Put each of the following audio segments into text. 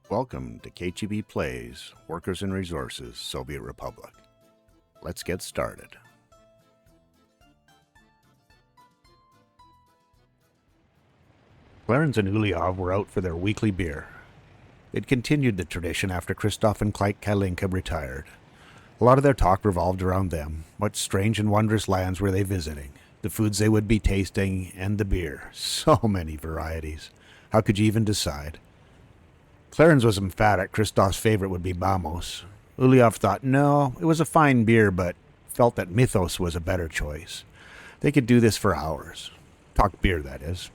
Welcome to kcheebplays, Workers and Resources, Soviet Republic. Let's get started. Clarence and Uliov were out for their weekly beer. They'd continued the tradition after Christoph and Kalinka retired. A lot of their talk revolved around them. What strange and wondrous lands were they visiting? The foods they would be tasting, and the beer. So many varieties. How could you even decide? Clarence was emphatic Christoph's favorite would be Bamos. Uliov thought, no, it was a fine beer, but felt that Mythos was a better choice. They could do this for hours. Talk beer, that is.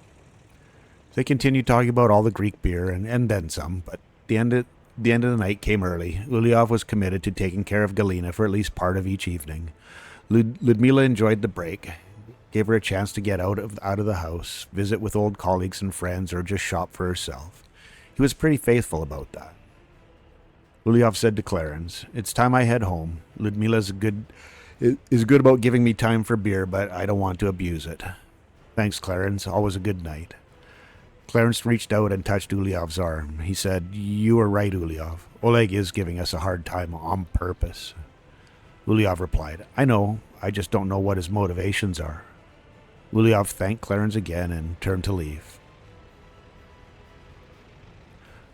They continued talking about all the Greek beer and then some, but the end of the night came early. Uliov was committed to taking care of Galina for at least part of each evening. Ludmila enjoyed the break, gave her a chance to get out of the house, visit with old colleagues and friends, or just shop for herself. He was pretty faithful about that. Uliov said to Clarence, "It's time I head home. Ludmila is good about giving me time for beer, but I don't want to abuse it." "Thanks, Clarence. Always a good night." Clarence reached out and touched Uliov's arm. He said, "You are right, Uliov. Oleg is giving us a hard time on purpose." Uliov replied, "I know. I just don't know what his motivations are." Uliov thanked Clarence again and turned to leave.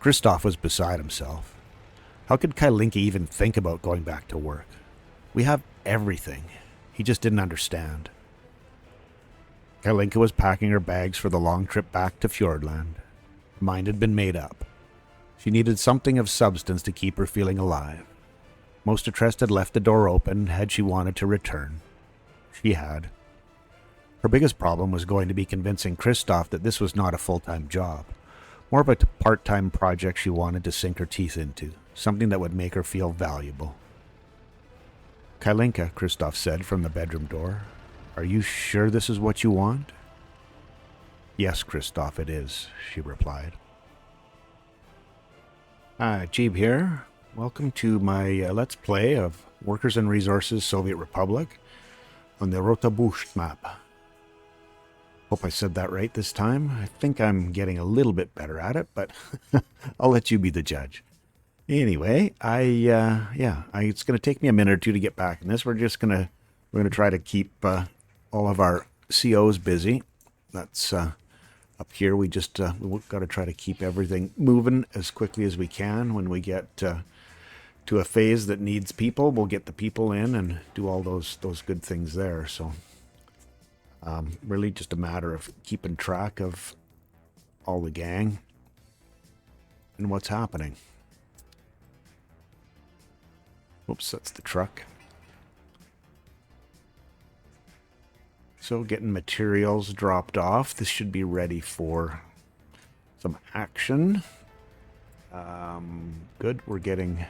Christoph was beside himself. How could Kalinka even think about going back to work? We have everything. He just didn't understand. Kalinka was packing her bags for the long trip back to Fjordland. Her mind had been made up. She needed something of substance to keep her feeling alive. Mostatrest had left the door open had she wanted to return. She had. Her biggest problem was going to be convincing Christoph that this was not a full-time job. More of a part-time project she wanted to sink her teeth into, something that would make her feel valuable. "Kalinka," Christoph said from the bedroom door, "are you sure this is what you want?" "Yes, Christoph, it is," she replied. Cheeb here. Welcome to my Let's Play of Workers and Resources, Soviet Republic on the Rote Bucht map. Hope I said that right this time. I think I'm getting a little bit better at it, but I'll let you be the judge. Anyway, it's going to take me a minute or two to get back in this. We're going to try to keep all of our COs busy. That's up here. We've got to try to keep everything moving as quickly as we can. When we get to a phase that needs people, we'll get the people in and do all those good things there. So really just a matter of keeping track of all the gang and what's happening. Oops, that's the truck. So getting materials dropped off. This should be ready for some action. Good. We're getting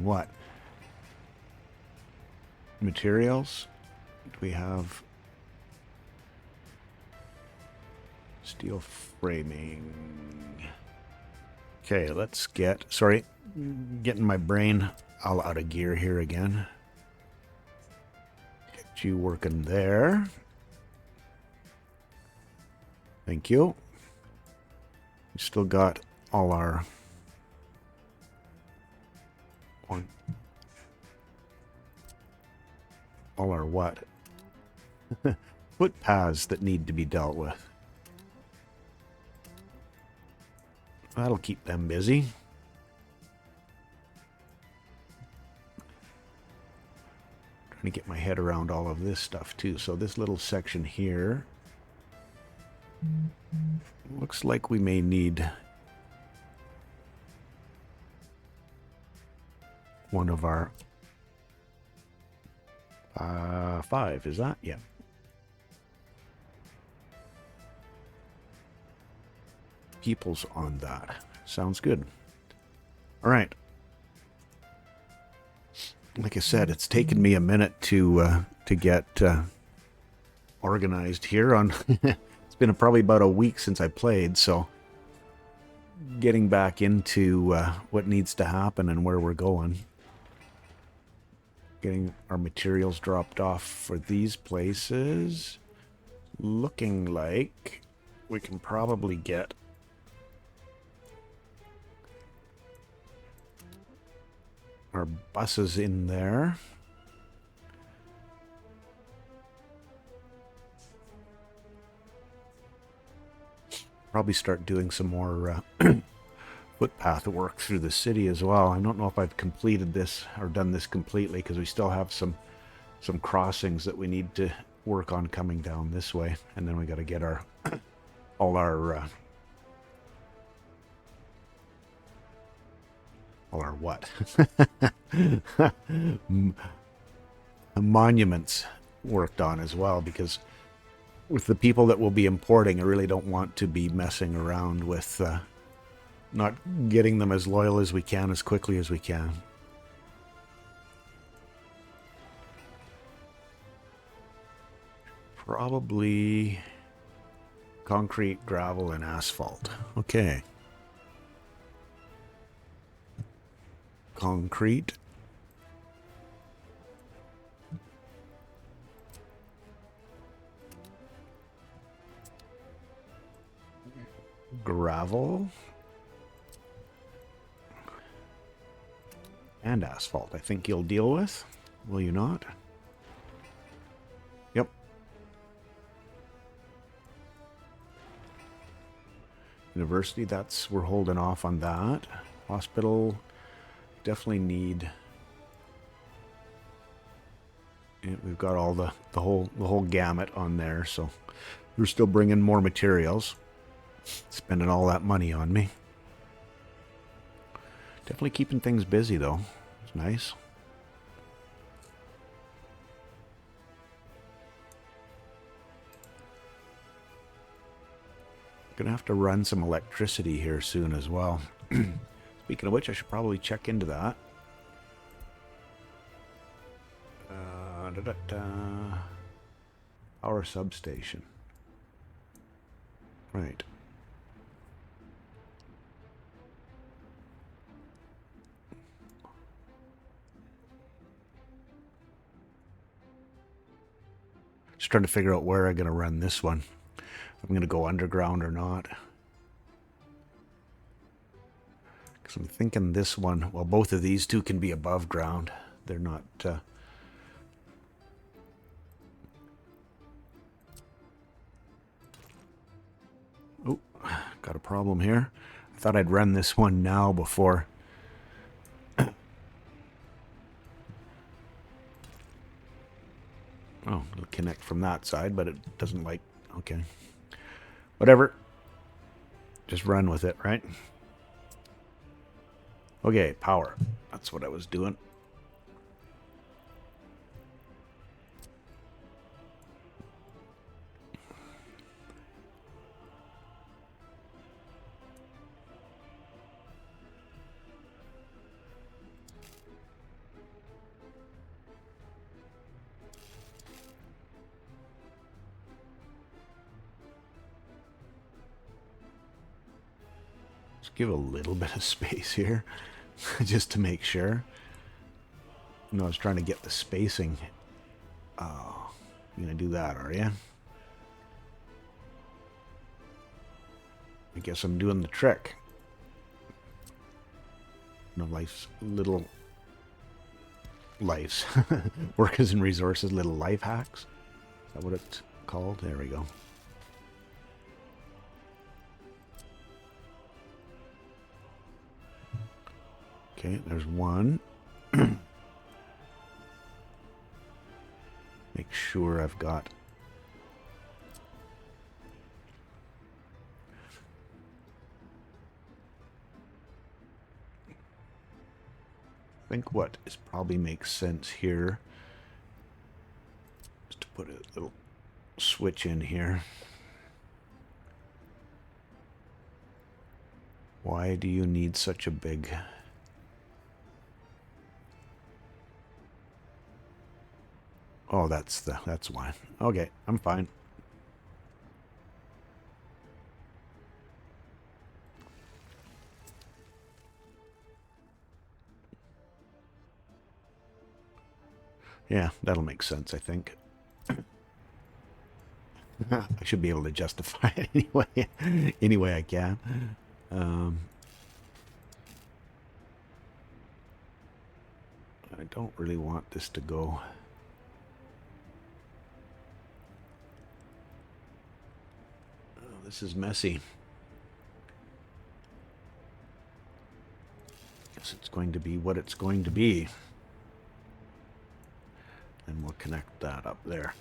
what? Materials. Do we have steel framing? Okay, let's getting my brain all out of gear here again. Get you working there. Thank you. We still got all our what? Footpaths that need to be dealt with. That'll keep them busy. Trying to get my head around all of this stuff too. So this little section here looks like we may need one of our 5, is that? Yeah. People's on that. Sounds good. All right. Like I said, it's taken me a minute to get organized here. It's been probably about a week since I played, so getting back into what needs to happen and where we're going. Getting our materials dropped off for these places. Looking like we can probably get our buses in there. Probably start doing some more footpath work through the city as well. I don't know if I've completed this or done this completely because we still have some crossings that we need to work on coming down this way, and then we got to get our all our what monuments worked on as well, because with the people that we'll be importing, I really don't want to be messing around with not getting them as loyal as we can, as quickly as we can. Probably concrete, gravel, and asphalt. Okay. Concrete. Gravel. And asphalt, I think you'll deal with. Will you not? Yep. University, we're holding off on that. Hospital, definitely need. Yeah, we've got all the whole gamut on there, so they're still bringing more materials. Spending all that money on me. Definitely keeping things busy, though. It's nice. Gonna have to run some electricity here soon as well. Speaking of which, I should probably check into that. Power substation. Right. Just trying to figure out where I'm going to run this one. If I'm going to go underground or not. Because I'm thinking this one, well, both of these two can be above ground. They're not... Oh, got a problem here. I thought I'd run this one now before... Oh, it'll connect from that side, but it doesn't like... Okay. Whatever. Just run with it, right? Okay, power. That's what I was doing. Give a little bit of space here just to make sure. No, I was trying to get the spacing. Oh, you're gonna do that, are you? I guess I'm doing the trick. No, life's little lives. Workers and resources, little life hacks. Is that what it's called? There we go. Okay, there's one. Make sure I've got... I think what is probably makes sense here is to put a little switch in here. Why do you need such a big... Oh, that's why. Okay, I'm fine. Yeah, that'll make sense, I think. I should be able to justify it any way I can. I don't really want this to go. Oh, this is messy. Guess it's going to be what it's going to be. And we'll connect that up there.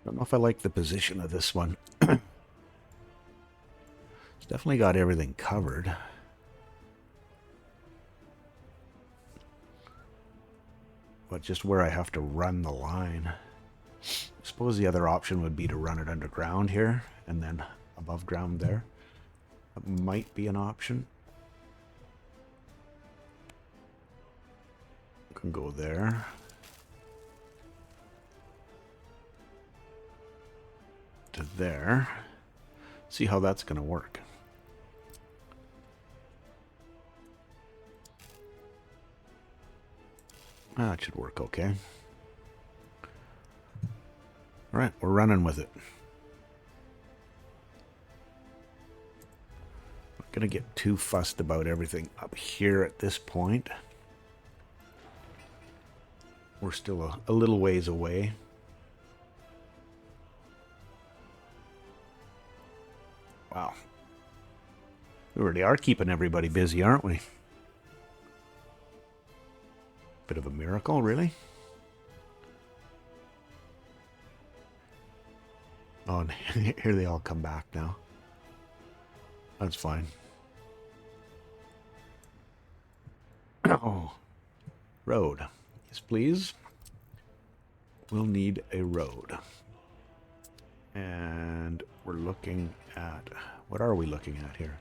Don't know if I like the position of this one. It's definitely got everything covered. But just where I have to run the line. I suppose the other option would be to run it underground here and then above ground there. That might be an option. Can go there. To there. See how that's going to work. That should work okay. All right, we're running with it. Not going to get too fussed about everything up here at this point. We're still a little ways away. Wow. We really are keeping everybody busy, aren't we? Bit of a miracle, really. Oh, and here they all come back now. That's fine. Oh, road. Yes, please. We'll need a road. And we're looking at... What are we looking at here?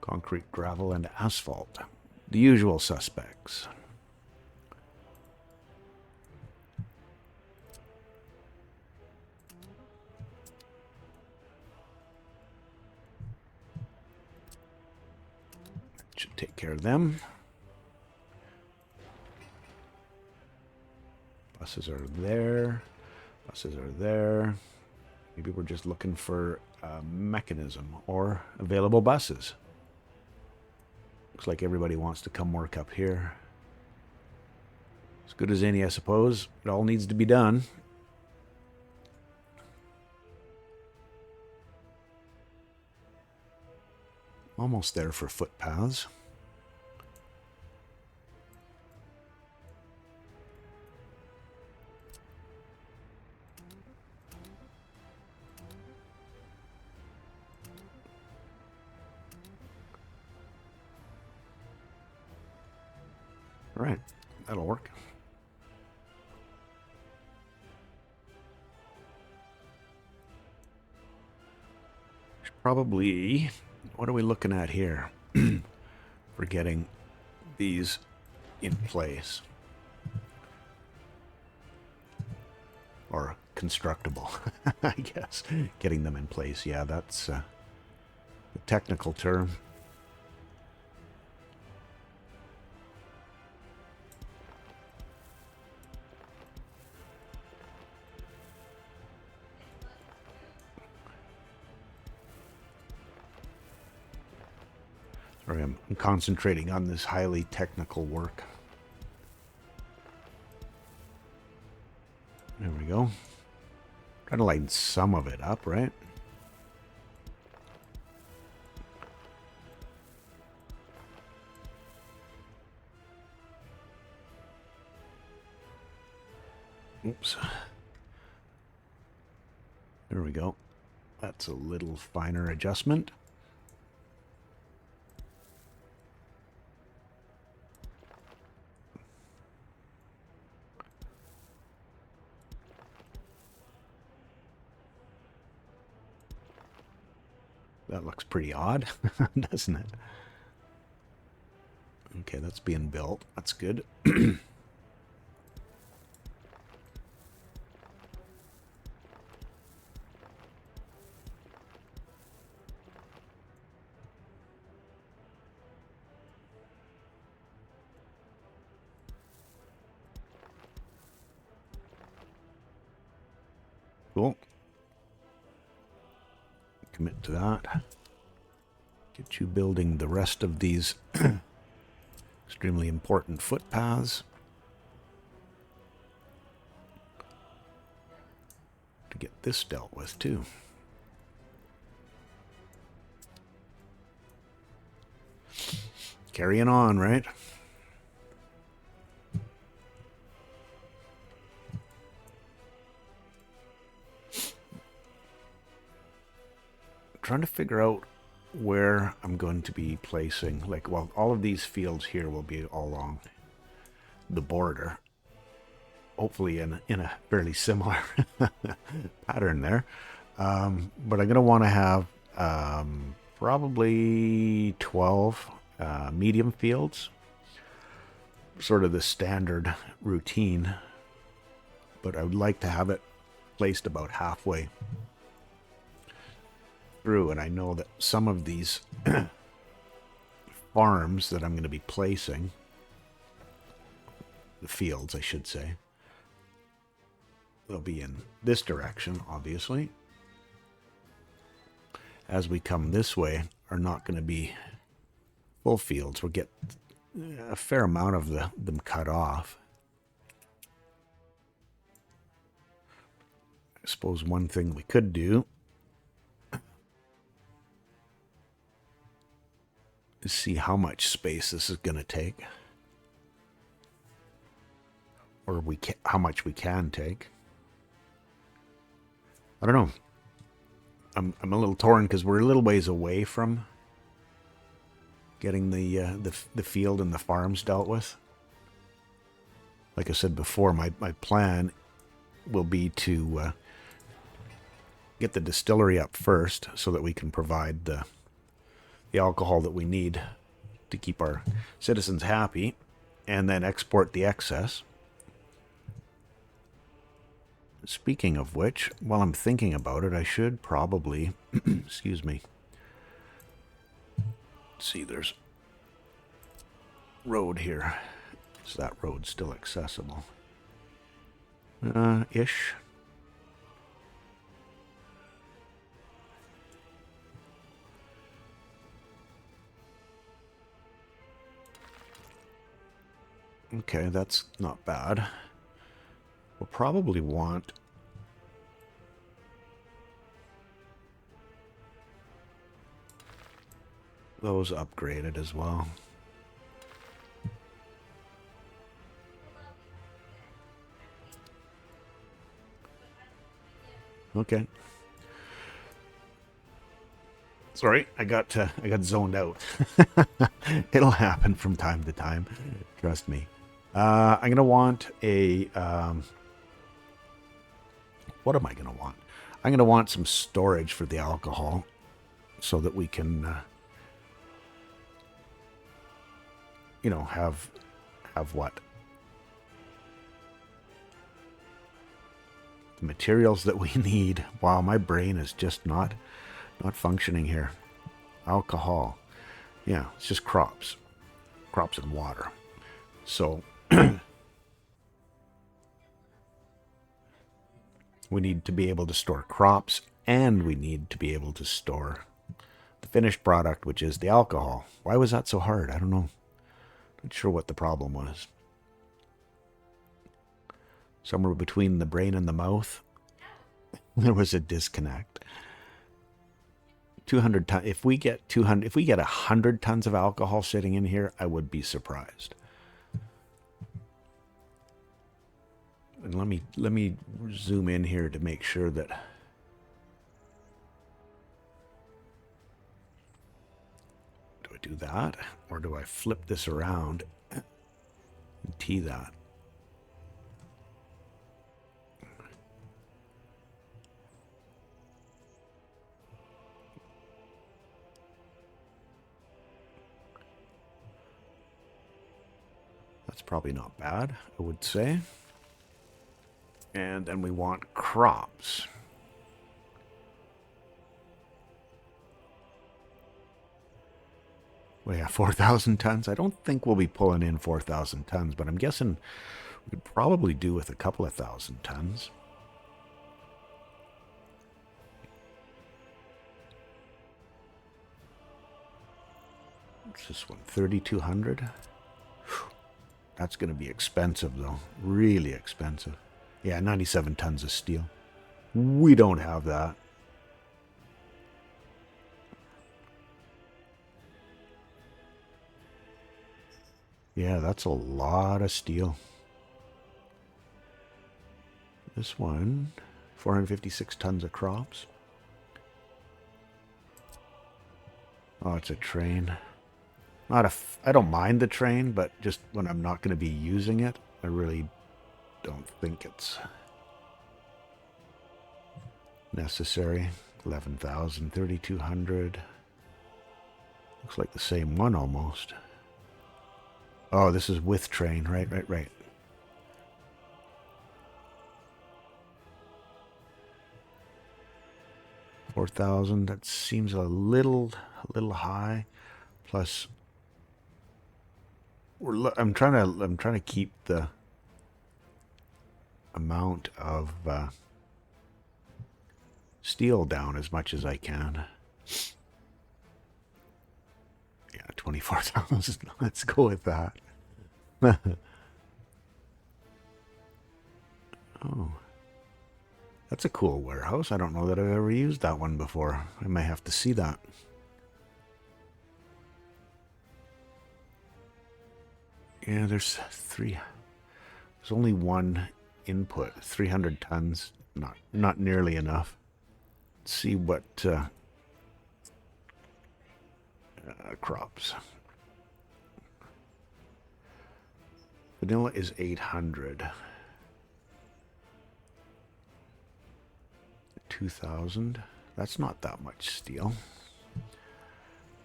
Concrete, gravel, and asphalt. The usual suspects. Should take care of them. Buses are there. Buses are there. Maybe we're just looking for a mechanism or available buses. Looks like everybody wants to come work up here. As good as any, I suppose. It all needs to be done. Almost there for footpaths. All right, that'll work. Probably, what are we looking at here for getting these in place? Or constructible, I guess. Getting them in place, yeah, that's the technical term. Sorry, I'm concentrating on this highly technical work. There we go. Try to lighten some of it up, right? Oops. There we go. That's a little finer adjustment. That looks pretty odd, doesn't it? Okay, that's being built. That's good. Cool. Commit to that. Get you building the rest of these extremely important footpaths. To get this dealt with too. Carrying on, right? Trying to figure out where I'm going to be placing, like, well, all of these fields here will be all along the border. Hopefully in a fairly similar pattern there. But I'm going to want to have probably 12 medium fields. Sort of the standard routine. But I would like to have it placed about halfway through. And I know that some of these farms that I'm going to be placing, the fields I should say, they'll be in this direction, obviously. As we come this way, are not going to be full fields. We'll get a fair amount of them cut off. I suppose one thing we could do is see how much space this is going to take. Or how much we can take. I don't know. I'm a little torn because we're a little ways away from getting the field and the farms dealt with. Like I said before, my plan will be to get the distillery up first so that we can provide the alcohol that we need to keep our citizens happy, and then export the excess. Speaking of which, while I'm thinking about it, I should probably, excuse me, see, there's road here. Is that road still accessible? Ish. Okay, that's not bad. We'll probably want those upgraded as well. Okay. Sorry, I got zoned out. It'll happen from time to time. Trust me. I'm going to want a... what am I going to want? I'm going to want some storage for the alcohol so that we can, you know, have what? The materials that we need. Wow, my brain is just not functioning here. Alcohol. Yeah, it's just crops. Crops and water. So we need to be able to store crops, and we need to be able to store the finished product, which is the alcohol. Why was that so hard? I don't know. Not sure what the problem was. Somewhere between the brain and the mouth, there was a disconnect. 200 tons. If we get 100 tons of alcohol sitting in here, I would be surprised. And let me zoom in here to make sure that do I do that, or do I flip this around and tee that? That's probably not bad, I would say. And then we want crops. Well, yeah, 4,000 tons. I don't think we'll be pulling in 4,000 tons, but I'm guessing we could probably do with a couple of thousand tons. What's this one? 3,200. That's going to be expensive, though. Really expensive. Yeah, 97 tons of steel. We don't have that. Yeah, that's a lot of steel. This one, 456 tons of crops. Oh, it's a train. I don't mind the train, but just when I'm not going to be using it, I really don't think it's necessary. 11,000, 3,200. Looks like the same one almost. Oh, this is with train. Right. 4,000. That seems a little high. Plus, I'm trying to keep the amount of steel down as much as I can. Yeah, 24,000. Let's go with that. Oh. That's a cool warehouse. I don't know that I've ever used that one before. I may have to see that. Yeah, there's only one input. 300 tons. Not nearly enough. Let's see what crops. Vanilla is 800. 2,000. That's not that much steel.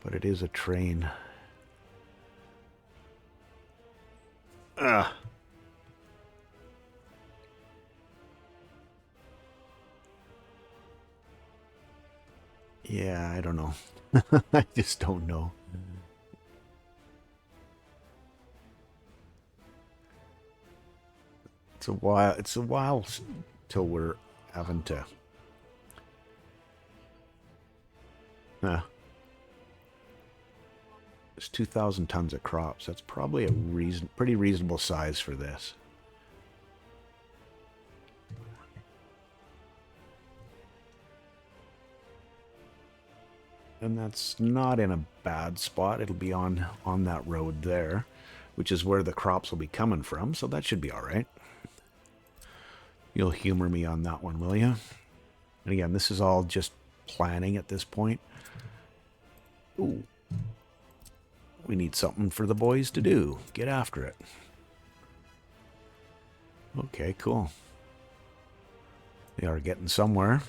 But it is a train. Yeah, I don't know. I just don't know. It's a while till we're having to It's 2,000 tons of crops. That's probably a pretty reasonable size for this. And that's not in a bad spot. It'll be on that road there, which is where the crops will be coming from, so that should be all right. You'll humor me on that one, will you? And again, this is all just planning at this point. Ooh. We need something for the boys to do. Get after it. Okay, cool. They are getting somewhere.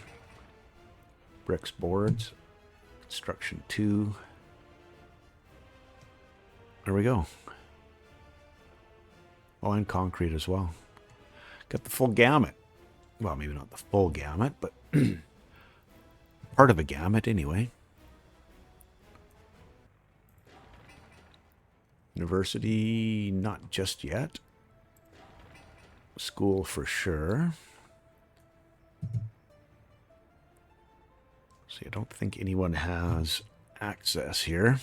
Bricks, boards. Construction 2. There we go. Oh, and concrete as well. Got the full gamut. Well, maybe not the full gamut, but part of a gamut anyway. University, not just yet. School for sure. See, I don't think anyone has access here.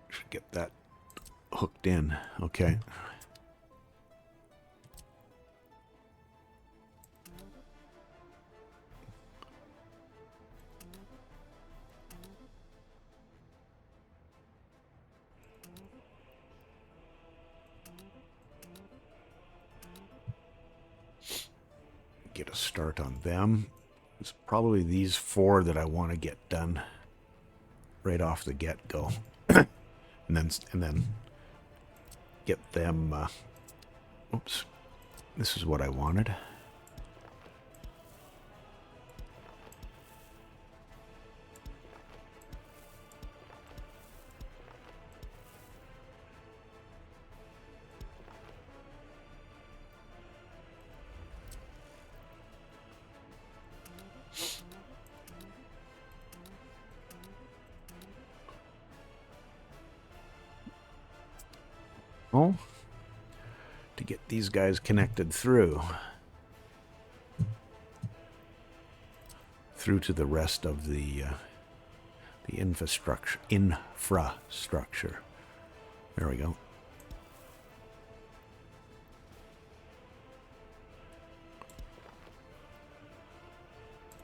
Should get that hooked in. Okay. Get a start on them. It's probably these 4 that I want to get done right off the get-go. and then get them oops. This is what I wanted. To get these guys connected through. through to the rest of the infrastructure. There we go.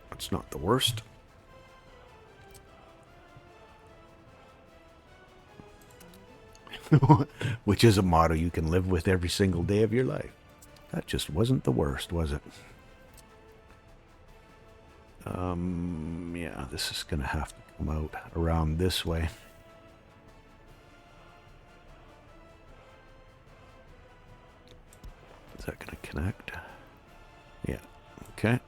That's not the worst. Which is a motto you can live with every single day of your life. That just wasn't the worst, was it? Yeah, this is going to have to come out around this way. Is that going to connect? Yeah, okay.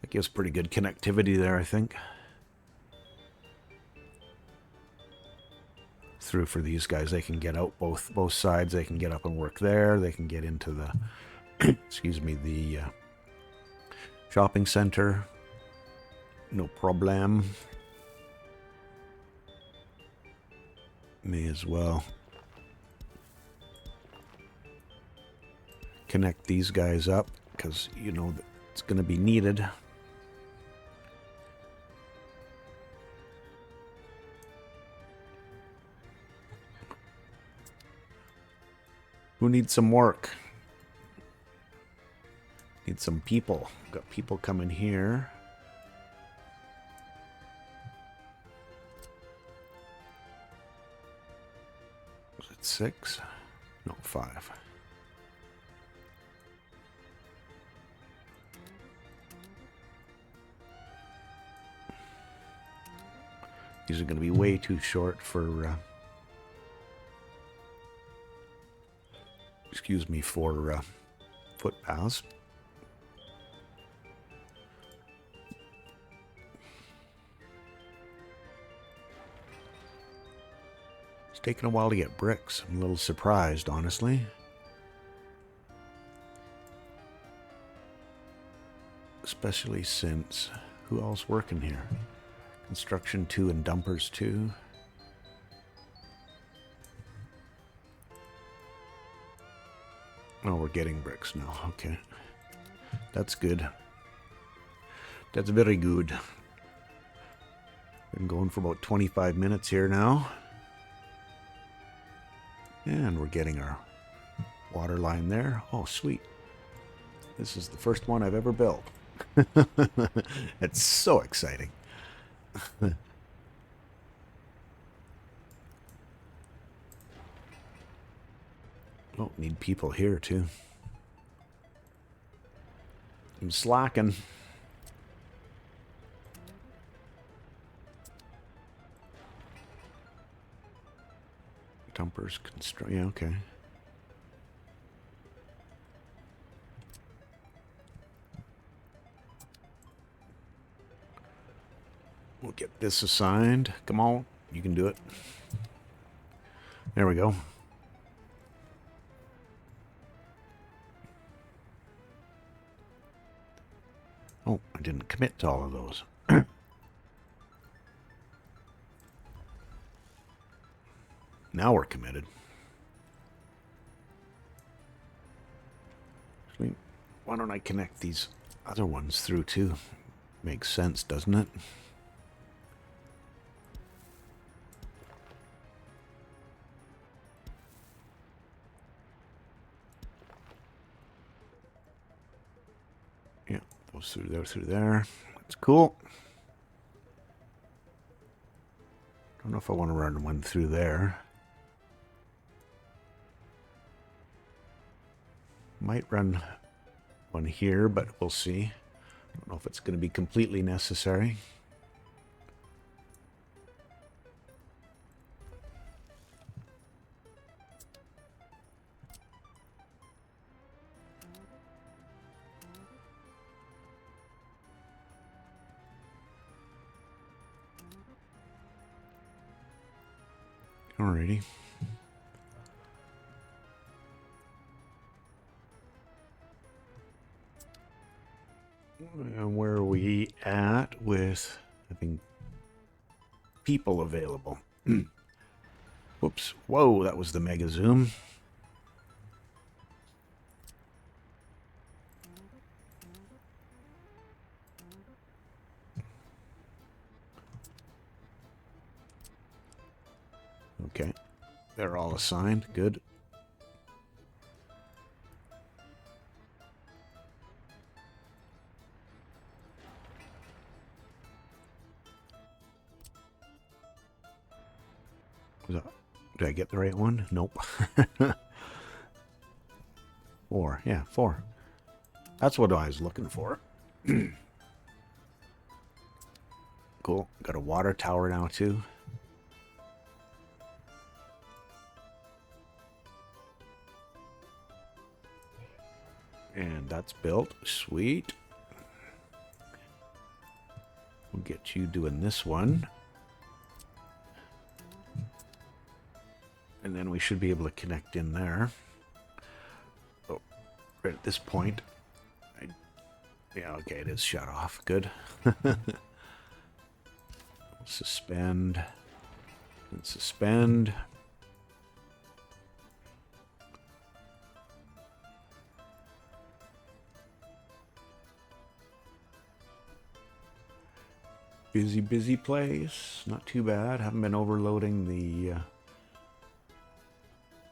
That gives pretty good connectivity there, I think. Through for these guys, they can get out both sides. They can get up and work there. They can get into the, excuse me, the shopping center. No problem. May as well connect these guys up because, you know, it's going to be needed. Who needs some work? Need some people. Got people coming here. Was it 6? No, 5. These are going to be way too short for... excuse me, for footpaths. It's taken a while to get bricks. I'm a little surprised, honestly. Especially since... who else working here? Construction 2 and dumpers 2. Oh, we're getting bricks now. Okay. That's good. That's very good. Been going for about 25 minutes here now. And we're getting our water line there. Oh, sweet. This is the first one I've ever built. It's so exciting. Oh, need people here too. I'm slacking. Dumpers, construct. Yeah, okay. We'll get this assigned. Come on, you can do it. There we go. Oh, I didn't commit to all of those. Now we're committed. Actually, why don't I connect these other ones through too? Makes sense, doesn't it? Yeah, those through there. That's cool. Don't know if I want to run one through there. Might run one here, but we'll see. Don't know if it's going to be completely necessary. Alrighty. And where are we at with having people available? Whoops. Whoa, that was the mega zoom. Okay. They're all assigned. Good. Did I get the right one? Nope. 4. Yeah, 4. That's what I was looking for. Cool. Got a water tower now, too. And that's built. Sweet. We'll get you doing this one. And then we should be able to connect in there. Oh, right at this point. Yeah, okay, it is shut off. Good. Suspend. And suspend. Busy place. Not too bad. Haven't been overloading the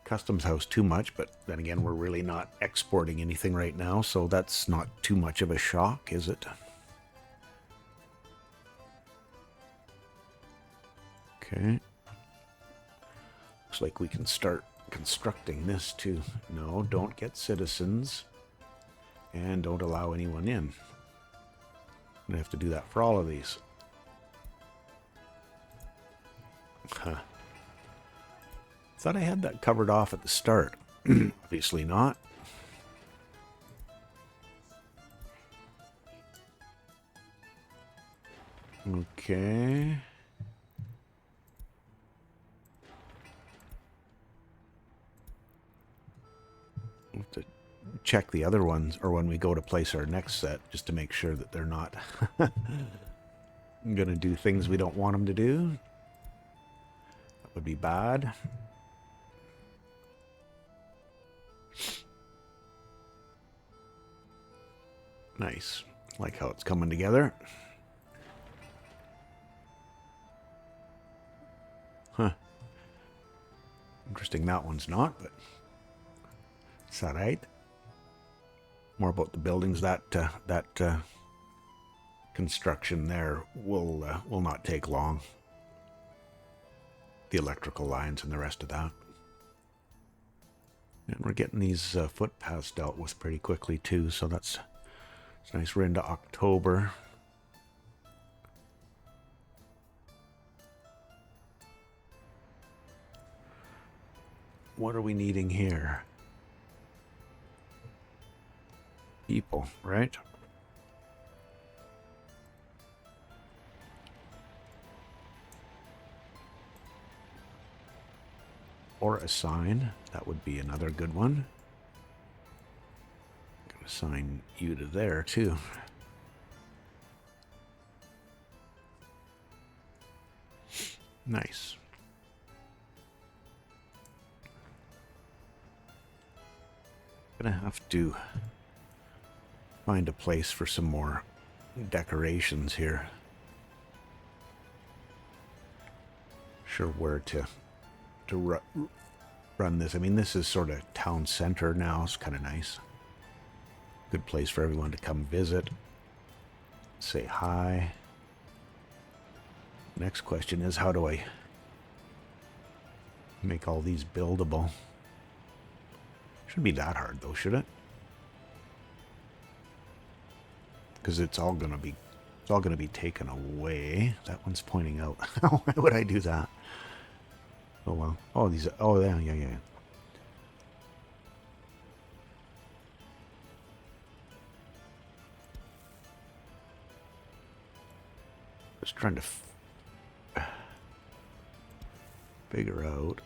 customs house too much, but then again, we're really not exporting anything right now, so that's not too much of a shock, is it? Okay. Looks like we can start constructing this too. No, don't get citizens. And don't allow anyone in. I'm gonna have to do that for all of these. Huh. Thought I had that covered off at the start. Obviously not. Okay. We'll have to check the other ones, or when we go to place our next set, just to make sure that they're not gonna do things we don't want them to do. That would be bad. Nice. Like how it's coming together. Huh. Interesting that one's not, but it's alright. More about the buildings. That construction there will not take long. The electrical lines and the rest of that. And we're getting these footpaths dealt with pretty quickly too, so it's nice. We're into October. What are we needing here? People, right? Or assign. That would be another good one. Gonna assign you to there too. Nice. Gonna have to find a place for some more decorations here. Sure where to run this. I mean, this is sort of town center now. It's kind of nice. Good place for everyone to come visit. Say hi. Next question is, how do I make all these buildable? Shouldn't be that hard though, should it? Because it's all gonna be taken away. That one's pointing out. Why would I do that? Oh well. Oh, these. Oh yeah. Just trying to figure out.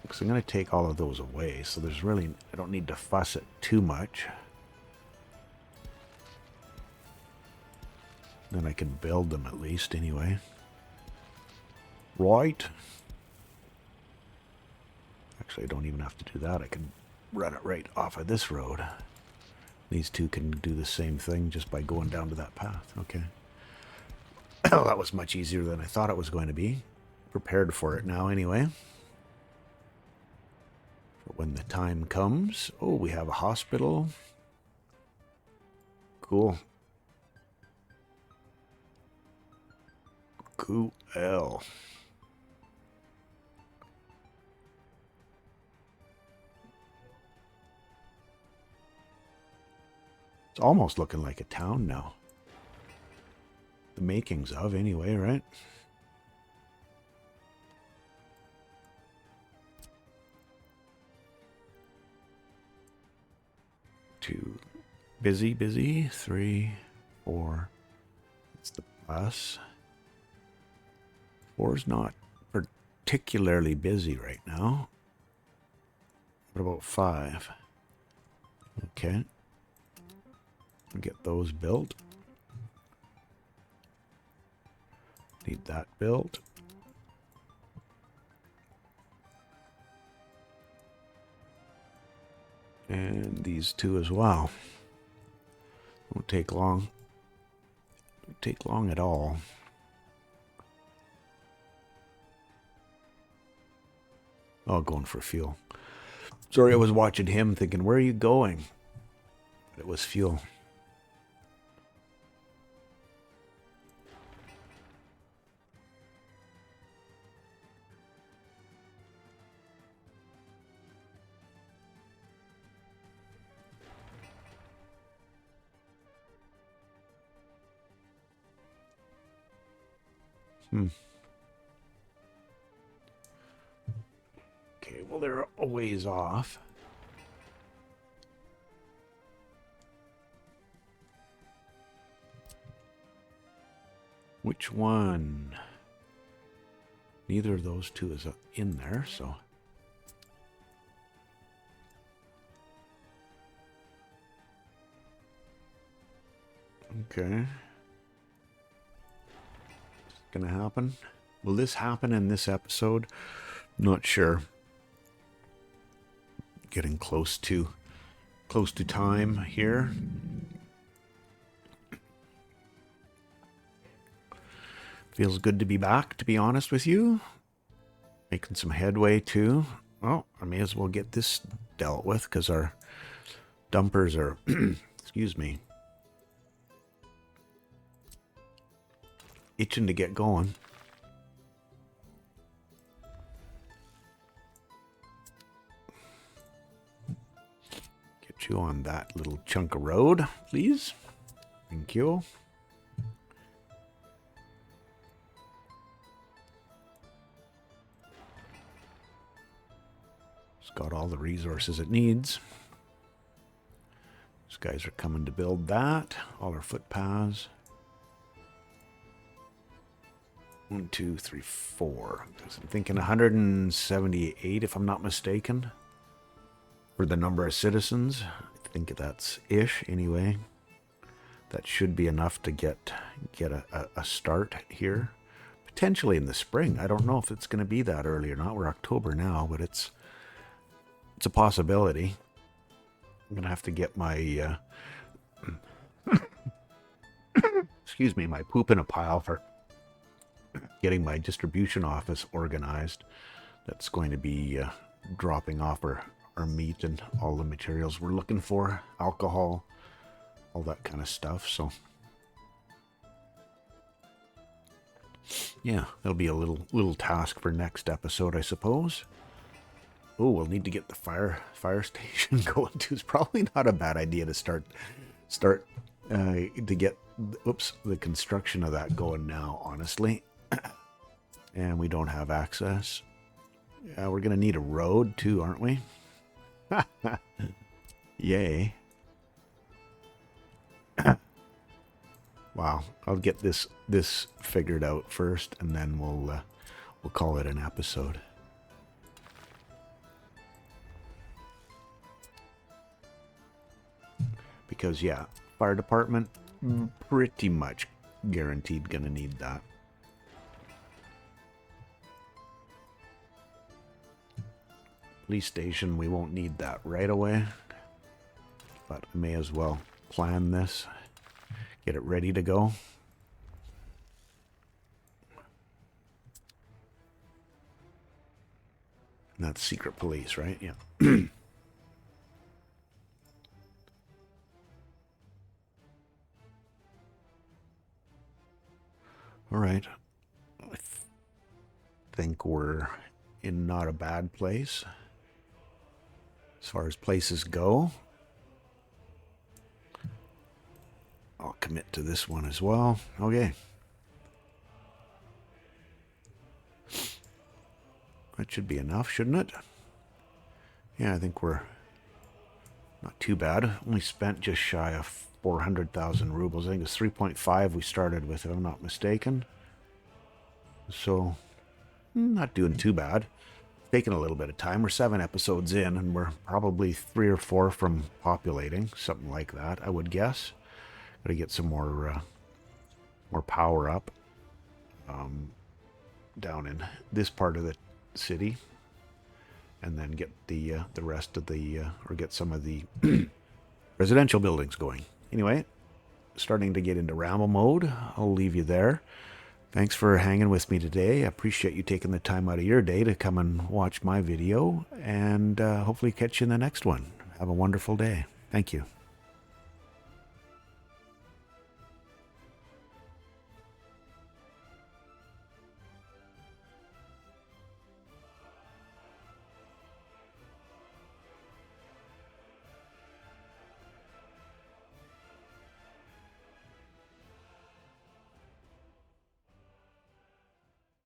Because I'm going to take all of those away, so there's really, I don't need to fuss it too much. Then I can build them at least anyway. Right. Actually, I don't even have to do that. I can run it right off of this road. These two can do the same thing just by going down to that path. Okay. Well, that was much easier than I thought it was going to be. Prepared for it now anyway. For when the time comes. Oh, we have a hospital. Cool. Cool. It's almost looking like a town now. The makings of, anyway, right? Two. Busy, busy. 3, 4. It's the bus. 4's not particularly busy right now. What about 5? Okay. Get those built. Need that built. And these two as well. Won't take long. Won't take long at all. Oh, going for fuel. Sorry, I was watching him thinking, where are you going? But it was fuel. Okay, well, they're a ways off. Which one? Neither of those two is in there, so... Okay. Gonna happen? Will this happen in this episode? Not sure. Getting close to time here. Feels good to be back, to be honest with you. Making some headway too. Well, I may as well get this dealt with because our dumpers are excuse me, itching to get going. Get you on that little chunk of road, please. Thank you. It's got all the resources it needs. These guys are coming to build that. All our footpaths. 1, 2, 3, 4. I'm thinking 178, if I'm not mistaken, for the number of citizens. I think that's ish anyway. That should be enough to get a start here. Potentially in the spring. I don't know if it's going to be that early or not. We're October now, but it's a possibility. I'm going to have to get my excuse me, my poop in a pile for getting my distribution office organized. That's going to be dropping off our meat and all the materials we're looking for, alcohol, all that kind of stuff. So yeah, that'll be a little task for next episode, I suppose. Oh, we'll need to get the fire station going too. It's probably not a bad idea to start to get the construction of that going now, honestly. And we don't have access. Yeah, we're gonna need a road too, aren't we? Yay. Wow, I'll get this figured out first, and then we'll call it an episode. Because yeah, fire department pretty much guaranteed gonna need that. Police station, we won't need that right away. But I may as well plan this. Get it ready to go. And that's secret police, right? Yeah. All right. I think we're in not a bad place as far as places go. I'll commit to this one as well. Okay. That should be enough, shouldn't it? Yeah, I think we're not too bad. Only spent just shy of 400,000 rubles. I think it's 3.5 we started with, if I'm not mistaken. So, not doing too bad. Taking a little bit of time. We're 7 episodes in, and we're probably 3 or 4 from populating. Something like that, I would guess. Gotta get some more power up down in this part of the city, and then get the rest of the or get some of the residential buildings going. Anyway, starting to get into ramble mode. I'll leave you there. Thanks for hanging with me today. I appreciate you taking the time out of your day to come and watch my video, and hopefully catch you in the next one. Have a wonderful day. Thank you.